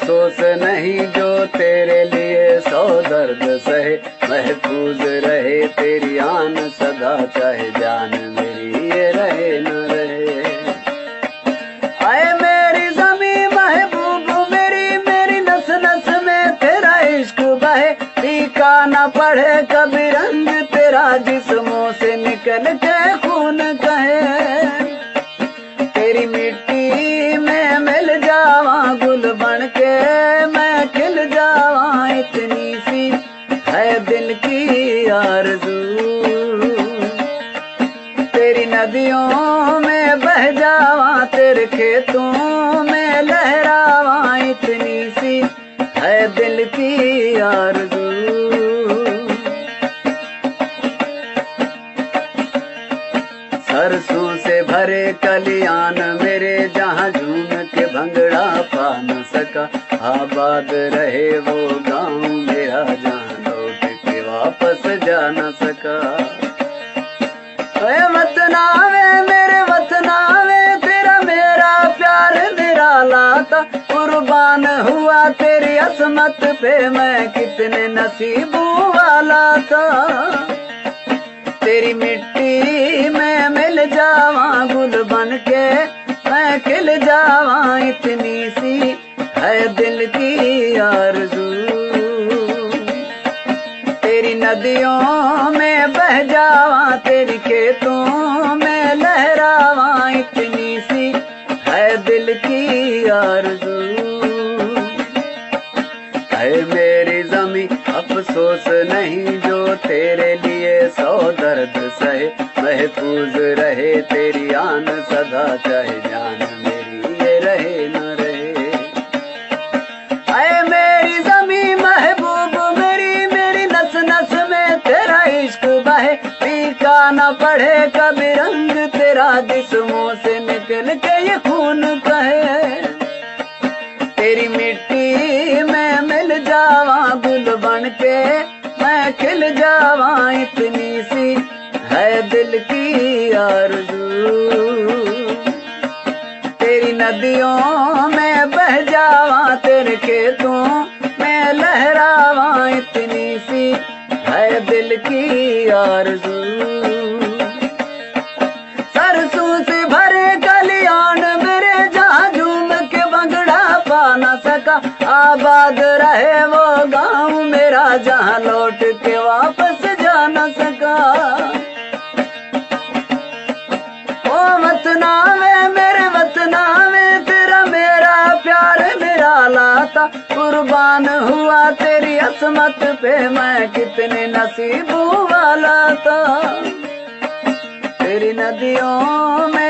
अफसोस नहीं जो तेरे लिए 100 दर्द सहे, महफूज रहे तेरी आन सदा, चाहे जान मेरी ये रहे न रहे। आए मेरी ज़मी महबूब मेरी, मेरी नस नस में तेरा इश्क बहे, फीका न पड़े कभी रंग तेरा, जिस्मों से निकल के खून कहे। तेरी मिट्टी में मिल जावा गुल बन के, मैं खिल जावा, इतनी सी है दिल की आरज़ू। तेरी नदियों में बह जावा, तेरे खेतों में लहरावा, इतनी सी है दिल की आरज़ू। सरसों से भरे कलियान मेरे, जहाँ झूम के भंगड़ा पा न सका, आबाद रहे वो गाँव मेरा, जहाँ लौट के वापस जा न सका। वतनावे मेरे वतनावे, तेरा मेरा प्यार निराला था, कुर्बान हुआ तेरी असमत पे, मैं कितने नसीबों वाला था। तेरी मिट्टी में मिल जावा गुल बन के, मैं खिल जावा, इतनी सी है दिल की आरज़ू। तेरी नदियों में बह जावा, तेरी खेतों में लहरावा, इतनी सी है दिल की आरज़ू। है मेरी ज़मी अफसोस नहीं जो तेरे लिए 100 दर्द सहे, महफूज रहे तेरी आन सदा, चाहे जान मेरी ये रहे न रहे। आए मेरी ज़मी महबूब मेरी, मेरी नस नस में तेरा इश्क बहे, फीका न पड़े कभी रंग तेरा, जिस्मों से निकल के ये खून कहे। तेरी मिट्टी में मिल जावा गुल बन के, मैं खिल जावा, इतनी सी है दिल की आरज़ू। तेरी नदियों में बह जावा, तेरे खेतों में लहरावा, इतनी सी है दिल की आरज़ू। सरसों से भरे कलियान मेरे, जहाँ झूम के भंगड़ा पा न सका, आबाद रहे वो गाँव मेरा, जहाँ लौट के वापस जा न सका। ओ वतनावे मेरे वतनावे, तेरा मेरा प्यार निराला था, कुर्बान हुआ तेरी असमत पे, मैं कितने नसीबों वाला था। तेरी नदियों में